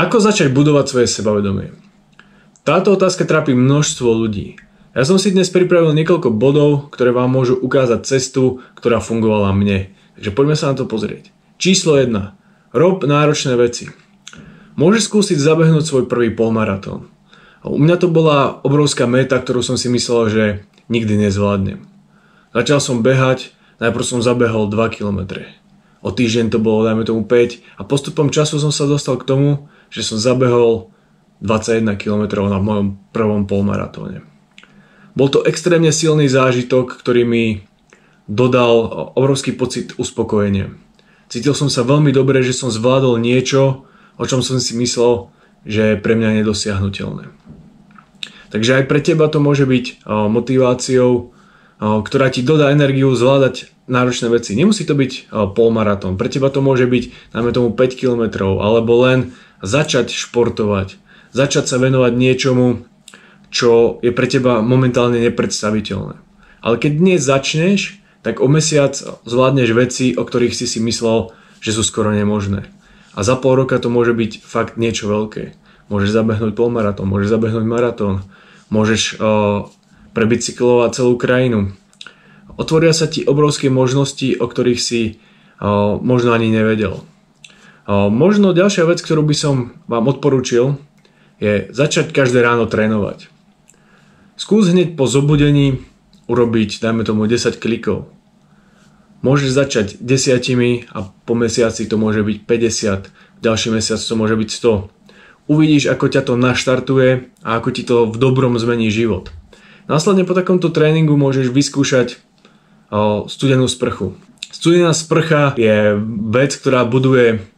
Ako začať budovať svoje sebavedomie? Táto otázka trápi množstvo ľudí. Ja som si dnes pripravil niekoľko bodov, ktoré vám môžu ukázať cestu, ktorá fungovala mne. Takže poďme sa na to pozrieť. Číslo 1. Rob náročné veci. Môžeš skúsiť zabehnúť svoj prvý polmaratón. U mňa to bola obrovská meta, ktorú som si myslel, že nikdy nezvládnem. Začal som behať, najprv som zabehol 2 km. O týždeň to bolo, dajme tomu 5 a postupom času som sa dostal k tomu, že som zabehol 21 km na mojom prvom polmaratóne. Bol to extrémne silný zážitok, ktorý mi dodal obrovský pocit uspokojenia. Cítil som sa veľmi dobre, že som zvládol niečo, o čom som si myslel, že je pre mňa nedosiahnuteľné. Takže aj pre teba to môže byť motiváciou, ktorá ti dodá energiu zvládať náročné veci. Nemusí to byť polmaratón. Pre teba to môže byť, dajme tomu 5 km, alebo len začať športovať. Začať sa venovať niečomu, čo je pre teba momentálne nepredstaviteľné. Ale keď dnes začneš, tak o mesiac zvládneš veci, o ktorých si myslel, že sú skoro nemožné. A za pol roka to môže byť fakt niečo veľké. Môžeš zabehnúť polmaratón, môžeš zabehnúť maratón, môžeš prebicyklovať celú krajinu. Otvoria sa ti obrovské možnosti, o ktorých si možno ani nevedel. Možno ďalšia vec, ktorú by som vám odporúčil, je začať každé ráno trénovať. Skús hneď po zobudení urobiť, dajme tomu 10 klikov. Môžeš začať 10 a po mesiaci to môže byť 50, ďalší mesiac to môže byť 100. Uvidíš, ako ťa to naštartuje a ako ti to v dobrom zmení život. Následne po takomto tréningu môžeš vyskúšať studenú sprchu. Studená sprcha je vec, ktorá buduje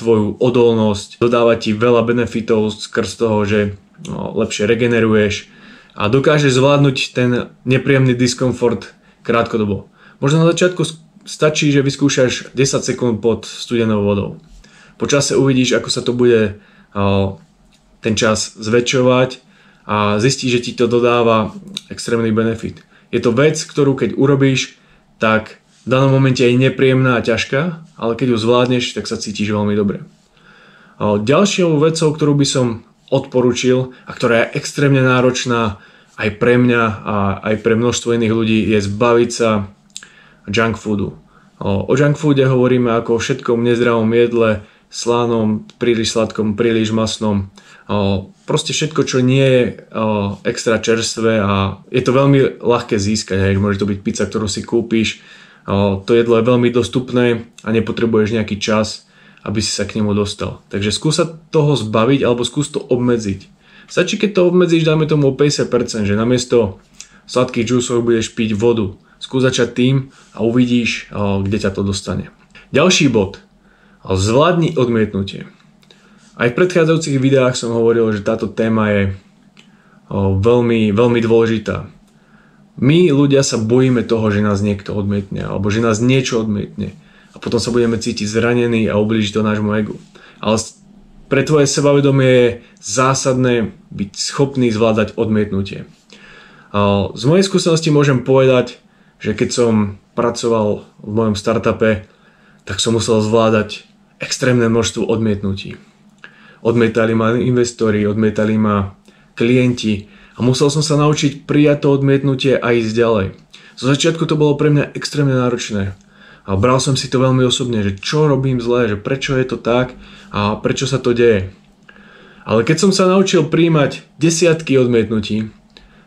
tvoju odolnosť, dodáva ti veľa benefitov skrz toho, že lepšie regeneruješ a dokážeš zvládnuť ten nepríjemný diskomfort krátkodobo. Možno na začiatku stačí, že vyskúšaš 10 sekúnd pod studenou vodou. Po čase uvidíš, ako sa to bude ten čas zväčšovať a zistíš, že ti to dodáva extrémny benefit. Je to vec, ktorú keď urobíš, tak v danom momente je nepríjemná a ťažká, ale keď ju zvládneš, tak sa cítiš veľmi dobre. Ďalšou vecou, ktorú by som odporúčil a ktorá je extrémne náročná aj pre mňa a aj pre množstvo iných ľudí, je zbaviť sa junk foodu. O junk foode hovoríme ako o všetkom nezdravom jedle, slanom, príliš sladkom, príliš masnom. Proste všetko, čo nie je extra čerstvé a je to veľmi ľahké získať. Môže to byť pizza, ktorú si kúpiš. To jedlo je veľmi dostupné a nepotrebuješ nejaký čas, aby si sa k nemu dostal. Takže skús sa toho zbaviť alebo skús to obmedziť. Stačí, keď to obmedzíš, dáme tomu o 50%, že namiesto sladkých džúsov budeš piť vodu. Skús začať tým a uvidíš, kde ťa to dostane. Ďalší bod. Zvládni odmietnutie. Aj v predchádzajúcich videách som hovoril, že táto téma je veľmi, veľmi dôležitá. My ľudia sa bojíme toho, že nás niekto odmietne alebo že nás niečo odmietne a potom sa budeme cítiť zranení a ublíži to nášmu egu. Ale pre tvoje sebavedomie je zásadné byť schopný zvládať odmietnutie. Z mojej skúsenosti môžem povedať, že keď som pracoval v mojom startupe, tak som musel zvládať extrémne množstvo odmietnutí. Odmietali ma investori, odmietali ma klienti a musel som sa naučiť prijať to odmietnutie a ísť ďalej. Zo začiatku to bolo pre mňa extrémne náročné a bral som si to veľmi osobne, že čo robím zle, že prečo je to tak a prečo sa to deje. Ale keď som sa naučil prijímať desiatky odmietnutí,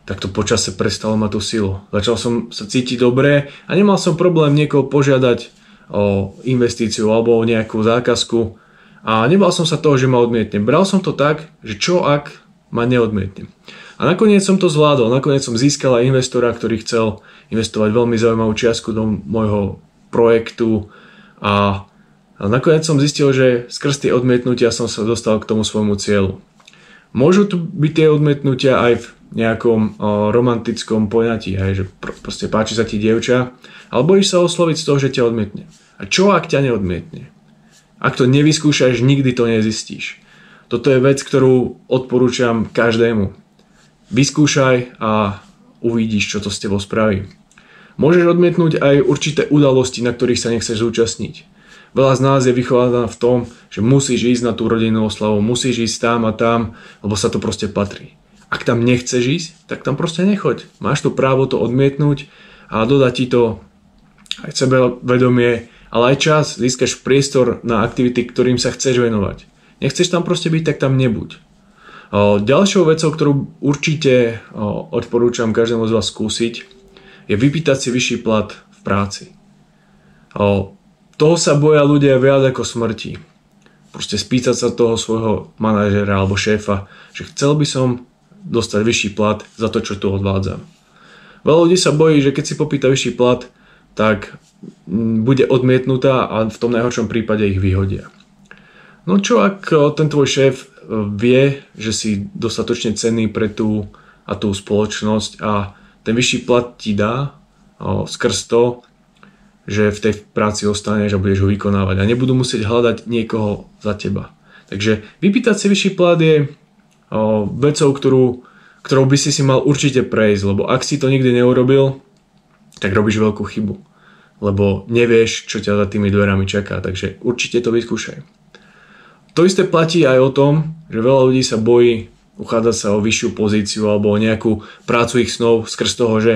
tak to počase prestalo mať tú silu. Začal som sa cítiť dobre a nemal som problém niekoho požiadať o investíciu alebo o nejakú zákazku a nebal som sa toho, že ma odmietne. Bral som to tak, že čo ak ma neodmietne. A nakoniec som to zvládol, nakoniec som získal aj investora, ktorý chcel investovať veľmi zaujímavú čiastku do môjho projektu a nakoniec som zistil, že skrz tie odmietnutia som sa dostal k tomu svojmu cieľu. Môžu tu byť tie odmietnutia aj v nejakom romantickom poňatí, že proste páči sa ti dievča, ale bojíš sa osloviť z toho, že ťa odmietne. A čo ak ťa neodmietne? Ak to nevyskúšaš, nikdy to nezistíš. Toto je vec, ktorú odporúčam každému. Vyskúšaj a uvidíš, čo to s tebou spraví. Môžeš odmietnúť aj určité udalosti, na ktorých sa nechceš zúčastniť. Veľa z nás je vychovaná v tom, že musíš ísť na tú rodinnú oslavu, musíš ísť tam a tam, lebo sa to proste patrí. Ak tam nechceš ísť, tak tam proste nechoď. Máš to právo to odmietnúť a dodať ti to aj sebavedomie, ale aj čas, získaš priestor na aktivity, ktorým sa chceš venovať. Nechceš tam proste byť, tak tam nebuď. Ďalšou vecou, ktorú určite odporúčam každému z vás skúsiť, je vypýtať si vyšší plat v práci. Toho sa boja ľudia viac ako smrti. Proste spýtať sa toho svojho manažera alebo šéfa, že chcel by som dostať vyšší plat za to, čo tu odvádzam. Veľa ľudí sa bojí, že keď si popýta vyšší plat, tak bude odmietnutá a v tom najhoršom prípade ich vyhodia. No čo ak ten tvoj šéf vie, že si dostatočne cenný pre tú spoločnosť a ten vyšší plat ti dá skrz to, že v tej práci ostaneš a budeš ho vykonávať a nebudú musieť hľadať niekoho za teba. Takže vypýtať si vyšší plat je vecou, ktorou by si mal určite prejsť, lebo ak si to nikdy neurobil, tak robíš veľkú chybu, lebo nevieš, čo ťa za tými dverami čaká, takže určite to vyskúšaj. To isté platí aj o tom, že veľa ľudí sa bojí uchádzať sa o vyššiu pozíciu alebo o nejakú prácu ich snov skrz toho, že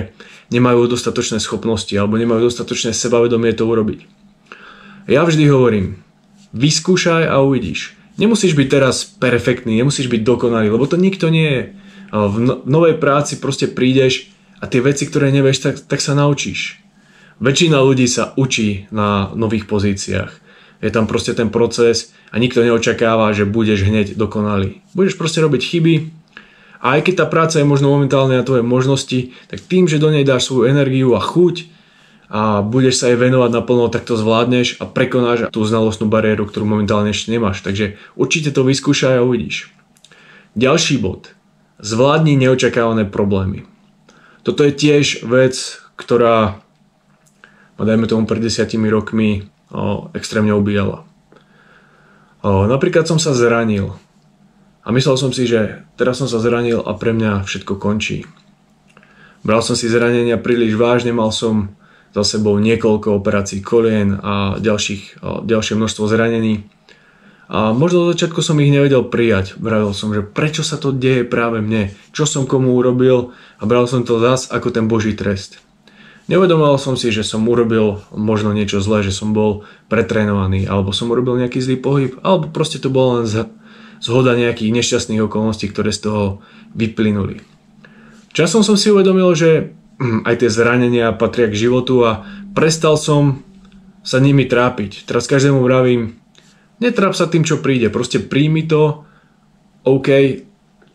nemajú dostatočné schopnosti alebo nemajú dostatočné sebavedomie to urobiť. Ja vždy hovorím, vyskúšaj a uvidíš. Nemusíš byť teraz perfektný, nemusíš byť dokonalý, lebo to nikto nie je. V novej práci proste prídeš a tie veci, ktoré nevieš, tak sa naučíš. Väčšina ľudí sa učí na nových pozíciách. Je tam proste ten proces a nikto neočakáva, že budeš hneď dokonalý. Budeš proste robiť chyby a aj keď tá práca je možno momentálne na tvoje možnosti, tak tým, že do nej dáš svoju energiu a chuť a budeš sa jej venovať naplno, tak to zvládneš a prekonáš tú znalostnú bariéru, ktorú momentálne ešte nemáš. Takže určite to vyskúšaj a uvidíš. Ďalší bod. Zvládni neočakávané problémy. Toto je tiež vec, ktorá, dajme tomu pred 10 rokmi, extrémne ubíjala. Napríklad som sa zranil a myslel som si, že teraz som sa zranil a pre mňa všetko končí. Bral som si zranenia príliš vážne, mal som za sebou niekoľko operácií kolien a ďalšie množstvo zranení. A možno do začiatku som ich nevedel prijať. Vravil som, že prečo sa to deje práve mne, čo som komu urobil a bral som to zas ako ten Boží trest. Neuvedomoval som si, že som urobil možno niečo zlé, že som bol pretrénovaný, alebo som urobil nejaký zlý pohyb, alebo proste to bolo len zhoda nejakých nešťastných okolností, ktoré z toho vyplynuli. Časom som si uvedomil, že aj tie zranenia patria k životu a prestal som sa nimi trápiť. Teraz každému vravím, netráp sa tým, čo príde, proste príjmi to, OK,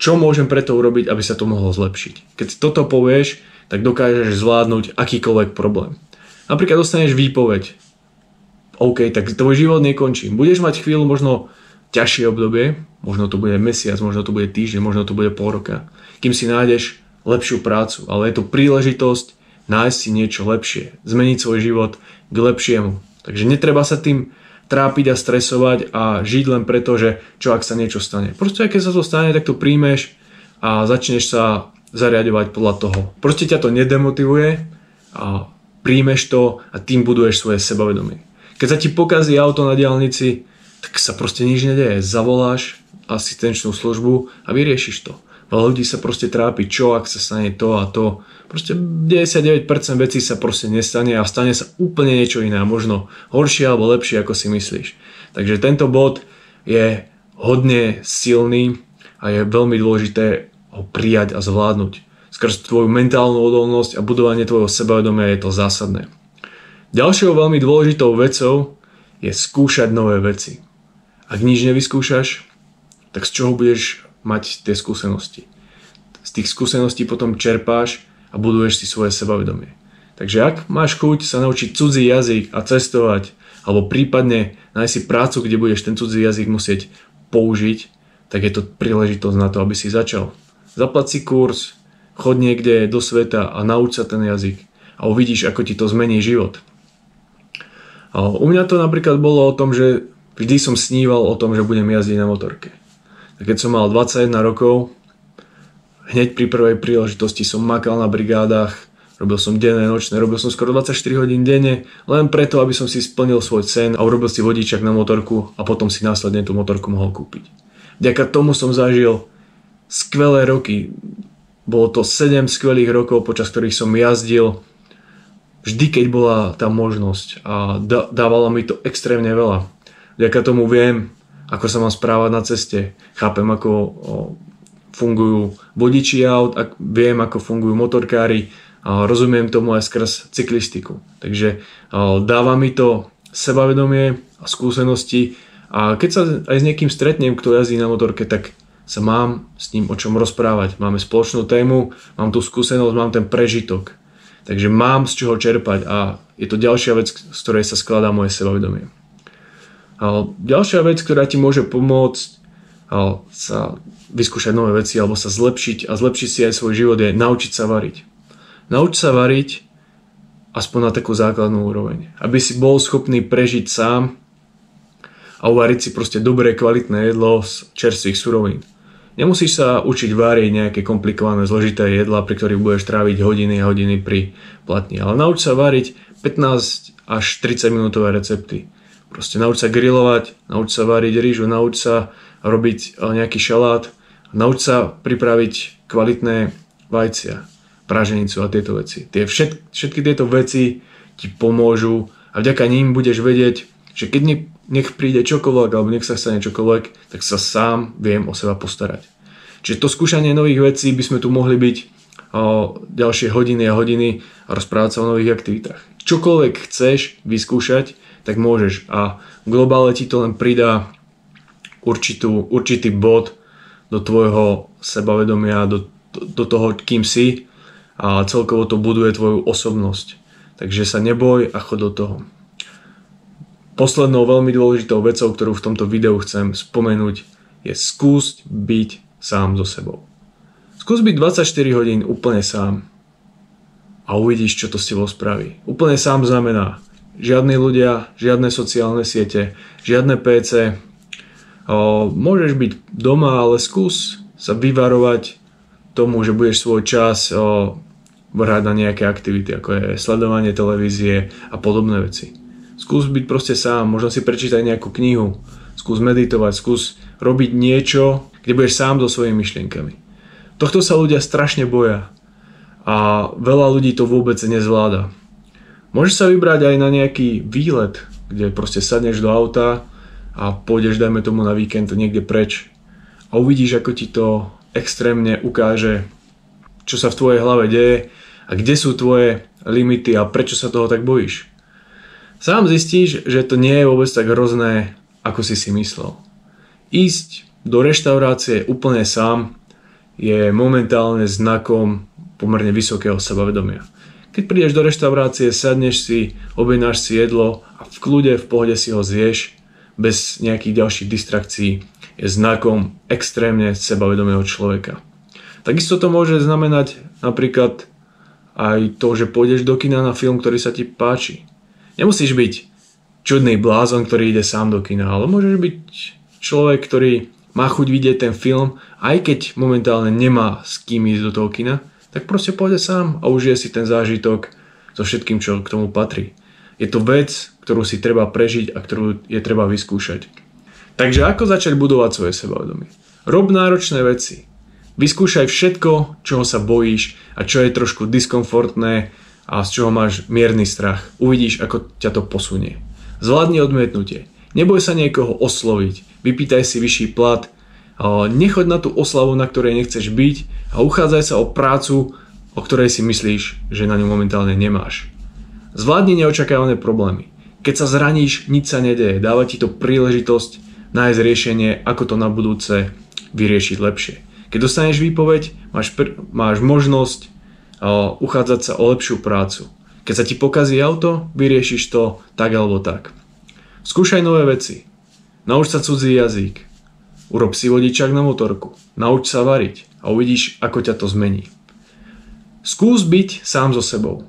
čo môžem preto urobiť, aby sa to mohlo zlepšiť. Keď toto povieš, tak dokážeš zvládnuť akýkoľvek problém. Napríklad dostaneš výpoveď. OK, tak tvoj život nekončí. Budeš mať chvíľu možno ťažšie obdobie, možno to bude mesiac, možno to bude týždeň, možno to bude pol roka, kým si nájdeš lepšiu prácu. Ale je to príležitosť nájsť si niečo lepšie, zmeniť svoj život k lepšiemu. Takže netreba sa tým trápiť a stresovať a žiť len preto, že čo ak sa niečo stane. Proste keď sa to stane, tak to príjmeš a začneš sa zariadovať podľa toho. Proste ťa to nedemotivuje a príjmeš to a tým buduješ svoje sebavedomie. Keď sa ti pokazí auto na diaľnici, tak sa proste nič nedeje. Zavoláš asistenčnú službu a vyriešiš to. Veľa ľudí sa proste trápi, čo ak sa stane to a to. Proste 99% vecí sa proste nestane a stane sa úplne niečo iné. Možno horšie alebo lepšie, ako si myslíš. Takže tento bod je hodne silný a je veľmi dôležité ho prijať a zvládnuť. Skrz tvoju mentálnu odolnosť a budovanie tvojho sebavedomia je to zásadné. Ďalšou veľmi dôležitou vecou je skúšať nové veci. Ak nič nevyskúšaš, tak z čoho budeš mať tie skúsenosti? Z tých skúseností potom čerpáš a buduješ si svoje sebavedomie. Takže ak máš chuť sa naučiť cudzí jazyk a cestovať, alebo prípadne nájsť si prácu, kde budeš ten cudzí jazyk musieť použiť, tak je to príležitosť na to, aby si začal. Zaplať si kurz, choď niekde do sveta a nauč sa ten jazyk a uvidíš, ako ti to zmení život. A u mňa to napríklad bolo o tom, že vždy som sníval o tom, že budem jazdiť na motorke. A keď som mal 21 rokov, hneď pri prvej príležitosti som makal na brigádach, Robil som denné, nočné, robil som skoro 24 hodín denne, len preto, aby som si splnil svoj sen a urobil si vodičak na motorku a potom si následne tú motorku mohol kúpiť. Vďaka tomu som zažil skvelé roky. Bolo to 7 skvelých rokov, počas ktorých som jazdil vždy, keď bola tá možnosť a dávalo mi to extrémne veľa. Vďaka tomu viem, ako sa mám správať na ceste, chápem, ako fungujú vodiči aut, viem, ako fungujú motorkári, rozumiem tomu aj skrz cyklistiku. Takže dáva mi to sebavedomie a skúsenosti a keď sa aj s niekým stretnem, kto jazdí na motorke, tak sa mám s ním o čom rozprávať. Máme spoločnú tému, mám tú skúsenosť, mám ten prežitok. Takže mám z čoho čerpať a je to ďalšia vec, z ktorej sa skladá moje sebavedomie. Ďalšia vec, ktorá ti môže pomôcť sa vyskúšať nové veci alebo sa zlepšiť a zlepšiť si aj svoj život je naučiť sa variť. Nauč sa variť aspoň na takú základnú úroveň. Aby si bol schopný prežiť sám a uvariť si proste dobré, kvalitné jedlo z čerstvých surovín. Nemusíš sa učiť váriť nejaké komplikované, zložité jedlá, pri ktorých budeš tráviť hodiny a hodiny pri platni. Ale nauč sa váriť 15 až 30 minútové recepty. Proste nauč sa grilovať, nauč sa váriť rýžu, nauč sa robiť nejaký šalát, nauč sa pripraviť kvalitné vajcia, praženicu a tieto veci. Všetky tieto veci ti pomôžu a vďaka ním budeš vedieť, že keď nech príde čokoľvek alebo nech sa stane čokoľvek, tak sa sám viem o seba postarať. Čiže to skúšanie nových vecí by sme tu mohli byť ďalšie hodiny a hodiny a rozprávať sa o nových aktivitách. Čokoľvek chceš vyskúšať, tak môžeš a v globále ti to len pridá určitý bod do tvojho sebavedomia, do toho, kým si a celkovo to buduje tvoju osobnosť. Takže sa neboj a chod do toho. Poslednou veľmi dôležitou vecou, ktorú v tomto videu chcem spomenúť, je skúsť byť sám so sebou. Skús byť 24 hodín úplne sám a uvidíš, čo to s tebou spraví. Úplne sám znamená žiadni ľudia, žiadne sociálne siete, žiadne PC. Môžeš byť doma, ale skús sa vyvarovať tomu, že budeš svoj čas vrhať na nejaké aktivity, ako je sledovanie televízie a podobné veci. Skús byť proste sám, možno si prečítať nejakú knihu, skús meditovať, skús robiť niečo, kde budeš sám so svojimi myšlienkami. Tohto sa ľudia strašne boja a veľa ľudí to vôbec nezvláda. Môžeš sa vybrať aj na nejaký výlet, kde proste sadneš do auta a pôjdeš, dajme tomu, na víkend niekde preč a uvidíš, ako ti to extrémne ukáže, čo sa v tvojej hlave deje a kde sú tvoje limity a prečo sa toho tak bojíš. Sám zistíš, že to nie je vôbec tak hrozné, ako si myslel. Ísť do reštaurácie úplne sám je momentálne znakom pomerne vysokého sebavedomia. Keď prídeš do reštaurácie, sadneš si, objednáš si jedlo a v kľude, v pohode si ho zješ, bez nejakých ďalších distrakcií, je znakom extrémne sebavedomého človeka. Takisto to môže znamenať napríklad aj to, že pôjdeš do kina na film, ktorý sa ti páči. Nemusíš byť čudný blázon, ktorý ide sám do kina, ale môžeš byť človek, ktorý má chuť vidieť ten film, aj keď momentálne nemá s kým ísť do toho kina, tak proste pôjde sám a užije si ten zážitok so všetkým, čo k tomu patrí. Je to vec, ktorú si treba prežiť a ktorú je treba vyskúšať. Takže ako začať budovať svoje sebavedomie? Rob náročné veci. Vyskúšaj všetko, čoho sa bojíš a čo je trošku diskomfortné a z čoho máš mierny strach. Uvidíš, ako ťa to posunie. Zvládni odmietnutie. Neboj sa niekoho osloviť. Vypýtaj si vyšší plat. Nechoď na tú oslavu, na ktorej nechceš byť a uchádzaj sa o prácu, o ktorej si myslíš, že na ňu momentálne nemáš. Zvládni neočakávané problémy. Keď sa zraníš, nič sa nedeje. Dáva ti to príležitosť nájsť riešenie, ako to na budúce vyriešiť lepšie. Keď dostaneš výpoveď, máš možnosť uchádzať sa o lepšiu prácu. Keď sa ti pokazí auto, vyriešiš to tak alebo tak. Skúšaj nové veci. Nauč sa cudzí jazyk. Urob si vodičák na motorku. Nauč sa variť a uvidíš, ako ťa to zmení. Skús byť sám so sebou.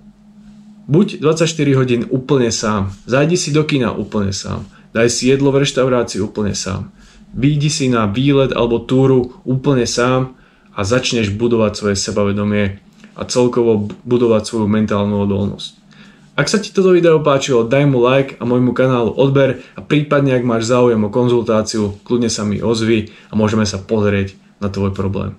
Buď 24 hodín úplne sám. Zajdi si do kina úplne sám. Daj si jedlo v reštaurácii úplne sám. Vyjdi si na výlet alebo túru úplne sám a začneš budovať svoje sebavedomie a celkovo budovať svoju mentálnu odolnosť. Ak sa ti toto video páčilo, daj mu like a môjmu kanálu odber a prípadne ak máš záujem o konzultáciu, kľudne sa mi ozvi a môžeme sa pozrieť na tvoj problém.